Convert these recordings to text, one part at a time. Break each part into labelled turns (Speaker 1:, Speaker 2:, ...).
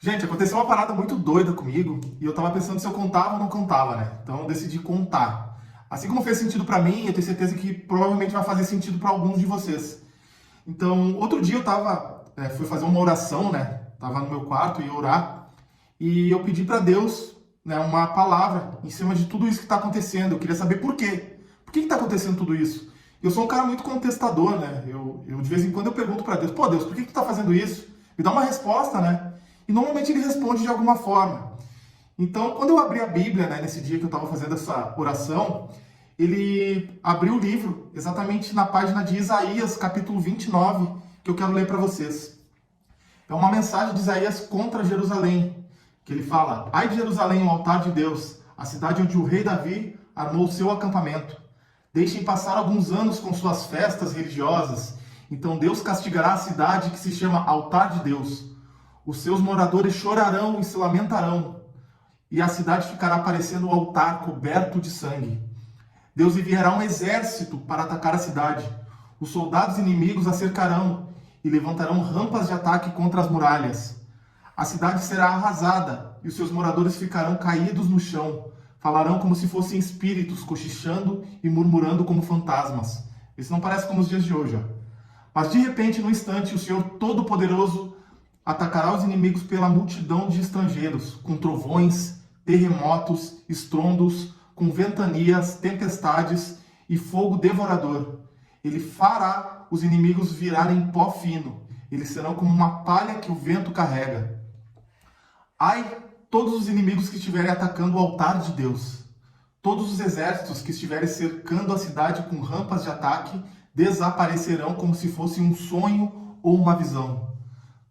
Speaker 1: Gente, aconteceu uma parada muito doida comigo e eu tava pensando se eu contava ou não contava, né? Então eu decidi contar. Assim como fez sentido pra mim, eu tenho certeza que provavelmente vai fazer sentido pra alguns de vocês. Então, outro dia eu tava, fui fazer uma oração, né? Tava no meu quarto e ia orar e eu pedi pra Deus, né, uma palavra em cima de tudo isso que tá acontecendo. Eu queria saber por quê. Por que que tá acontecendo tudo isso? Eu sou um cara muito contestador, né? Eu de vez em quando eu pergunto pra Deus, pô, Deus, por que que tu tá fazendo isso? Me dá uma resposta, né? E normalmente ele responde de alguma forma. Então, quando eu abri a Bíblia, né, nesse dia que eu estava fazendo essa oração, ele abriu o livro exatamente na página de Isaías, capítulo 29, que eu quero ler para vocês. É uma mensagem de Isaías contra Jerusalém, que ele fala: Ai de Jerusalém, o altar de Deus, a cidade onde o rei Davi armou o seu acampamento. Deixem passar alguns anos com suas festas religiosas, então Deus castigará a cidade que se chama altar de Deus. Os seus moradores chorarão e se lamentarão, e a cidade ficará parecendo um altar coberto de sangue. Deus enviará um exército para atacar a cidade. Os soldados inimigos a cercarão e levantarão rampas de ataque contra as muralhas. A cidade será arrasada e os seus moradores ficarão caídos no chão. Falarão como se fossem espíritos, cochichando e murmurando como fantasmas. Isso não parece como os dias de hoje, ó. Mas de repente, no instante, o Senhor Todo-Poderoso atacará os inimigos pela multidão de estrangeiros, com trovões, terremotos, estrondos, com ventanias, tempestades e fogo devorador. Ele fará os inimigos virarem pó fino. Eles serão como uma palha que o vento carrega. Ai, todos os inimigos que estiverem atacando o altar de Deus. Todos os exércitos que estiverem cercando a cidade com rampas de ataque desaparecerão como se fosse um sonho ou uma visão.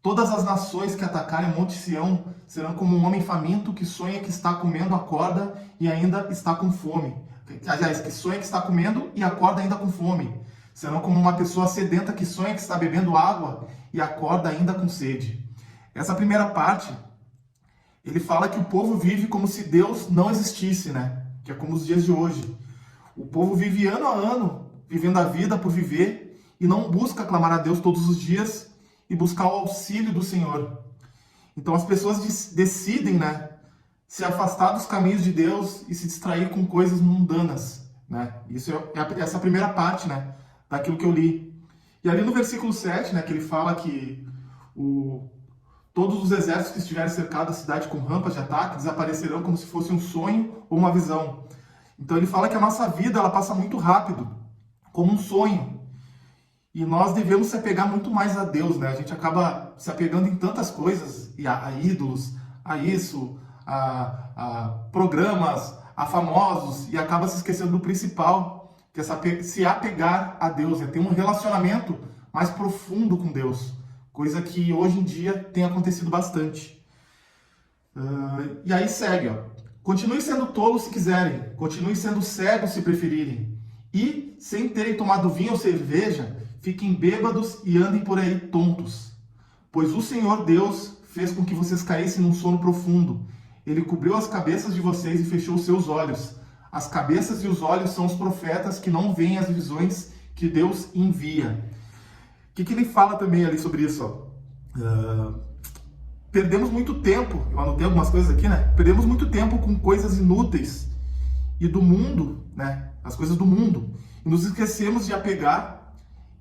Speaker 1: Todas as nações que atacarem Monte Sião serão como um homem faminto que sonha que está comendo a corda e ainda está com fome. Aliás, que sonha que está comendo e acorda ainda com fome. Serão como uma pessoa sedenta que sonha que está bebendo água e acorda ainda com sede. Essa primeira parte, ele fala que o povo vive como se Deus não existisse, né? Que é como os dias de hoje. O povo vive ano a ano, vivendo a vida por viver e não busca clamar a Deus todos os dias e buscar o auxílio do Senhor. Então as pessoas decidem, né, se afastar dos caminhos de Deus e se distrair com coisas mundanas, né? Isso é essa primeira parte, né, daquilo que eu li. E ali no versículo 7, né, que ele fala que todos os exércitos que estiverem cercados a cidade com rampas de ataque desaparecerão como se fosse um sonho ou uma visão. Então ele fala que a nossa vida ela passa muito rápido, como um sonho. E nós devemos se apegar muito mais a Deus, né? A gente acaba se apegando em tantas coisas, e a ídolos, a isso, a programas, a famosos, e acaba se esquecendo do principal, que é se apegar a Deus, é ter um relacionamento mais profundo com Deus, coisa que hoje em dia tem acontecido bastante. E aí segue, ó. Continue sendo tolos se quiserem, continue sendo cegos se preferirem, e, sem terem tomado vinho ou cerveja, fiquem bêbados e andem por aí tontos. Pois o Senhor Deus fez com que vocês caíssem num sono profundo. Ele cobriu as cabeças de vocês e fechou os seus olhos. As cabeças e os olhos são os profetas que não veem as visões que Deus envia. O que ele fala também ali sobre isso? Ó? Perdemos muito tempo, eu anotei algumas coisas aqui, né? Perdemos muito tempo com coisas inúteis e do mundo, né? As coisas do mundo. E nos esquecemos de apegar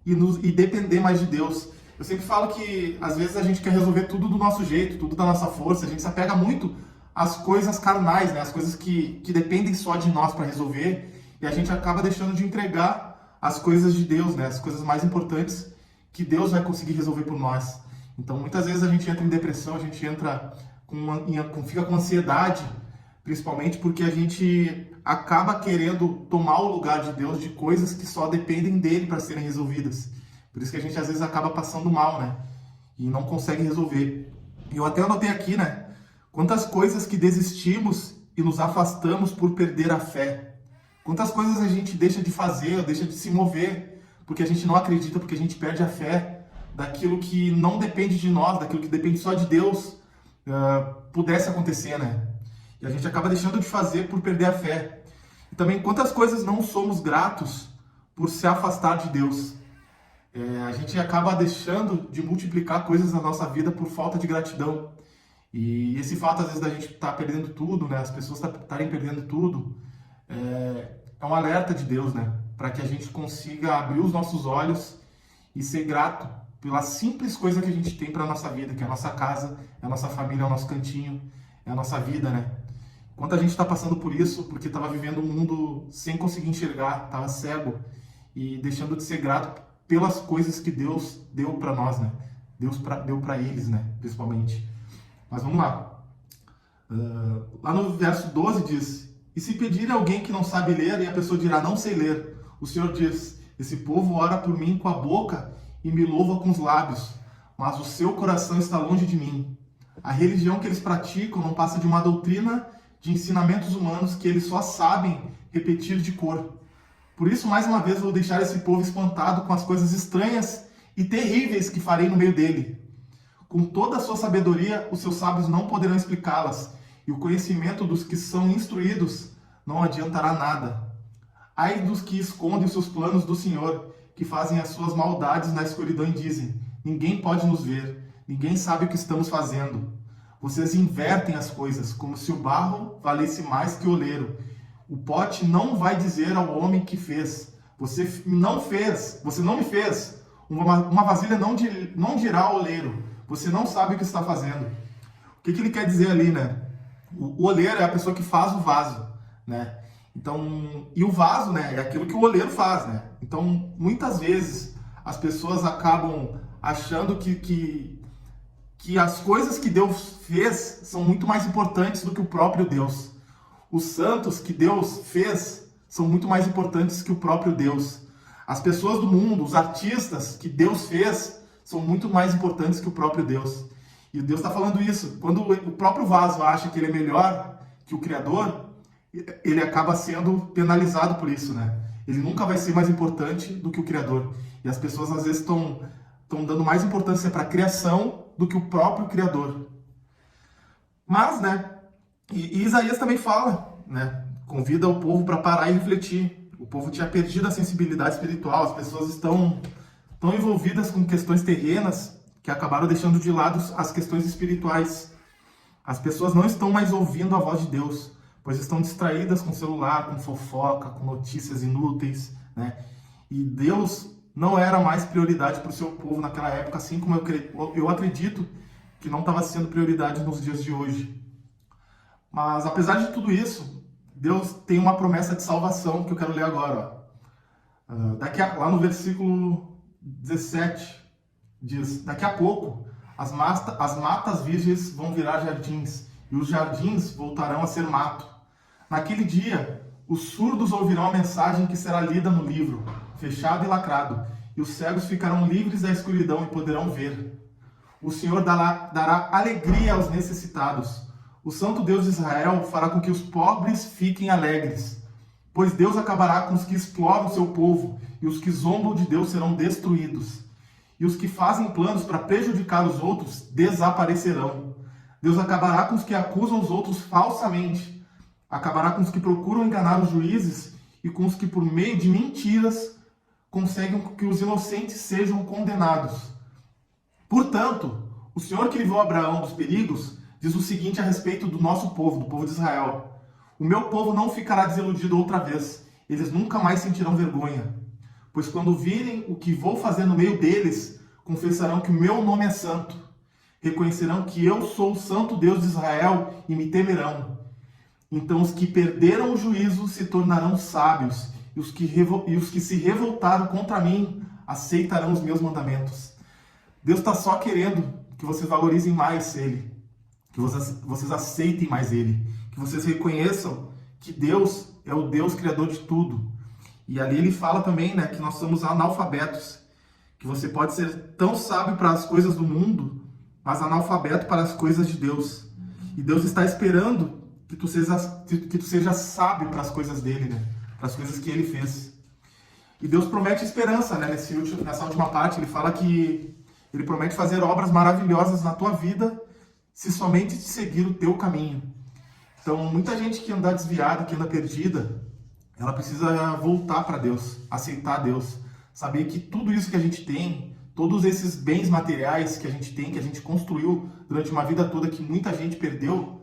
Speaker 1: e depender mais de Deus. Eu sempre falo que às vezes a gente quer resolver tudo do nosso jeito, tudo da nossa força, a gente se apega muito às coisas carnais, né? As coisas que dependem só de nós para resolver, e a gente acaba deixando de entregar as coisas de Deus, né? As coisas mais importantes que Deus vai conseguir resolver por nós. Então muitas vezes a gente entra em depressão, a gente entra fica com ansiedade, principalmente porque a gente acaba querendo tomar o lugar de Deus de coisas que só dependem dele para serem resolvidas. Por isso que a gente às vezes acaba passando mal, né? E não consegue resolver. E eu até anotei aqui, né? Quantas coisas que desistimos e nos afastamos por perder a fé. Quantas coisas a gente deixa de fazer, ou deixa de se mover, porque a gente não acredita, porque a gente perde a fé daquilo que não depende de nós, daquilo que depende só de Deus, pudesse acontecer, né? E a gente acaba deixando de fazer por perder a fé. E também quantas coisas não somos gratos por se afastar de Deus. A gente acaba deixando de multiplicar coisas na nossa vida por falta de gratidão. E esse fato, às vezes, da gente estar perdendo tudo, né? As pessoas estarem perdendo tudo, é um alerta de Deus, né? Para que a gente consiga abrir os nossos olhos e ser grato pela simples coisa que a gente tem para a nossa vida, que é a nossa casa, é a nossa família, é o nosso cantinho, é a nossa vida, né? Enquanto a gente está passando por isso, porque estava vivendo um mundo sem conseguir enxergar, estava cego e deixando de ser grato pelas coisas que Deus deu para nós, né? Deu para eles, né? Principalmente. Mas vamos lá. Lá no verso 12 diz: E se pedir a alguém que não sabe ler, e a pessoa dirá, não sei ler, o Senhor diz: Esse povo ora por mim com a boca e me louva com os lábios, mas o seu coração está longe de mim. A religião que eles praticam não passa de uma doutrina de ensinamentos humanos que eles só sabem repetir de cor. Por isso, mais uma vez, vou deixar esse povo espantado com as coisas estranhas e terríveis que farei no meio dele. Com toda a sua sabedoria, os seus sábios não poderão explicá-las, e o conhecimento dos que são instruídos não adiantará nada. Ai dos que escondem os seus planos do Senhor, que fazem as suas maldades na escuridão e dizem: ninguém pode nos ver, ninguém sabe o que estamos fazendo. Vocês invertem as coisas, como se o barro valesse mais que o oleiro. O pote não vai dizer ao homem que fez: você não me fez. Uma vasilha não dirá ao oleiro: você não sabe o que está fazendo. O que ele quer dizer ali, né? O oleiro é a pessoa que faz o vaso, né? Então, e o vaso, né, é aquilo que o oleiro faz, né? Então, muitas vezes as pessoas acabam achando que as coisas que Deus fez são muito mais importantes do que o próprio Deus. Os santos que Deus fez são muito mais importantes que o próprio Deus. As pessoas do mundo, os artistas que Deus fez, são muito mais importantes que o próprio Deus. E Deus está falando isso. Quando o próprio vaso acha que ele é melhor que o Criador, ele acaba sendo penalizado por isso, né? Ele nunca vai ser mais importante do que o Criador. E as pessoas às vezes estão dando mais importância para a criação do que o próprio Criador. Mas, né? E Isaías também fala, né? Convida o povo para parar e refletir. O povo tinha perdido a sensibilidade espiritual. As pessoas estão tão envolvidas com questões terrenas que acabaram deixando de lado as questões espirituais. As pessoas não estão mais ouvindo a voz de Deus, pois estão distraídas com celular, com fofoca, com notícias inúteis, né? E Deus não era mais prioridade para o seu povo naquela época, assim como eu acredito que não estava sendo prioridade nos dias de hoje. Mas apesar de tudo isso, Deus tem uma promessa de salvação que eu quero ler agora. Lá no versículo 17, diz: Daqui a pouco as matas virgens vão virar jardins, e os jardins voltarão a ser mato. Naquele dia, os surdos ouvirão a mensagem que será lida no livro, fechado e lacrado, e os cegos ficarão livres da escuridão e poderão ver. O Senhor dará alegria aos necessitados. O Santo Deus de Israel fará com que os pobres fiquem alegres, pois Deus acabará com os que exploram o seu povo, e os que zombam de Deus serão destruídos. E os que fazem planos para prejudicar os outros desaparecerão. Deus acabará com os que acusam os outros falsamente. Acabará com os que procuram enganar os juízes e com os que, por meio de mentiras, conseguem que os inocentes sejam condenados. Portanto, o Senhor que livrou Abraão dos perigos diz o seguinte a respeito do nosso povo, do povo de Israel: O meu povo não ficará desiludido outra vez. Eles nunca mais sentirão vergonha. Pois quando virem o que vou fazer no meio deles, confessarão que o meu nome é santo. Reconhecerão que eu sou o Santo Deus de Israel e me temerão. Então os que perderam o juízo se tornarão sábios, e os que se revoltaram contra mim aceitarão os meus mandamentos. Deus está só querendo que vocês valorizem mais Ele, que vocês aceitem mais Ele, que vocês reconheçam que Deus é o Deus criador de tudo. E ali ele fala também, né, que nós somos analfabetos, que você pode ser tão sábio para as coisas do mundo, mas analfabeto para as coisas de Deus. E Deus está esperando que tu seja sábio para as coisas dele, né, para as coisas que ele fez. E Deus promete esperança, né, nessa última parte. Ele fala que ele promete fazer obras maravilhosas na tua vida se somente te seguir o teu caminho. Então, muita gente que anda desviada, que anda perdida, ela precisa voltar para Deus, aceitar Deus, saber que tudo isso que a gente tem, todos esses bens materiais que a gente tem, que a gente construiu durante uma vida toda, que muita gente perdeu,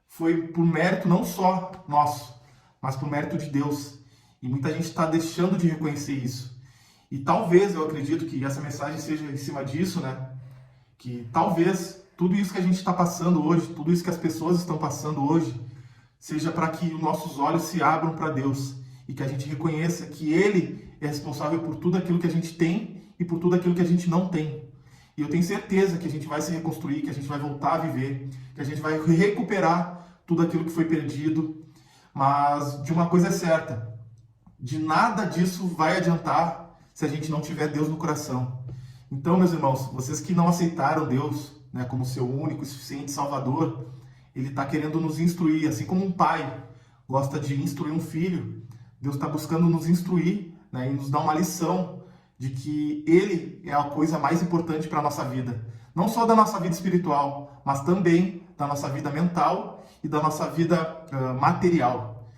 Speaker 1: foi por mérito não só nosso, mas por mérito de Deus. E muita gente está deixando de reconhecer isso. E talvez, eu acredito que essa mensagem seja em cima disso, né? Que talvez tudo isso que a gente está passando hoje, tudo isso que as pessoas estão passando hoje, seja para que os nossos olhos se abram para Deus e que a gente reconheça que Ele é responsável por tudo aquilo que a gente tem e por tudo aquilo que a gente não tem. E eu tenho certeza que a gente vai se reconstruir, que a gente vai voltar a viver, que a gente vai recuperar tudo aquilo que foi perdido. Mas de uma coisa é certa, de nada disso vai adiantar se a gente não tiver Deus no coração. Então, meus irmãos, vocês que não aceitaram Deus, né, como seu único e suficiente Salvador, Ele está querendo nos instruir, assim como um pai gosta de instruir um filho. Deus está buscando nos instruir, né, e nos dar uma lição de que Ele é a coisa mais importante para a nossa vida. Não só da nossa vida espiritual, mas também da nossa vida mental e da nossa vida material.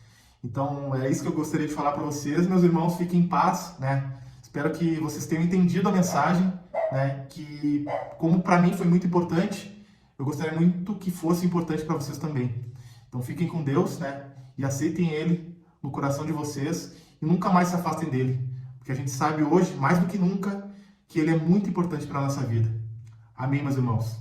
Speaker 1: Então, é isso que eu gostaria de falar para vocês. Meus irmãos, fiquem em paz, né? Espero que vocês tenham entendido a mensagem, né? Que, como para mim foi muito importante, eu gostaria muito que fosse importante para vocês também. Então, fiquem com Deus, né? E aceitem Ele no coração de vocês e nunca mais se afastem dele. Porque a gente sabe hoje, mais do que nunca, que Ele é muito importante para a nossa vida. Amém, meus irmãos?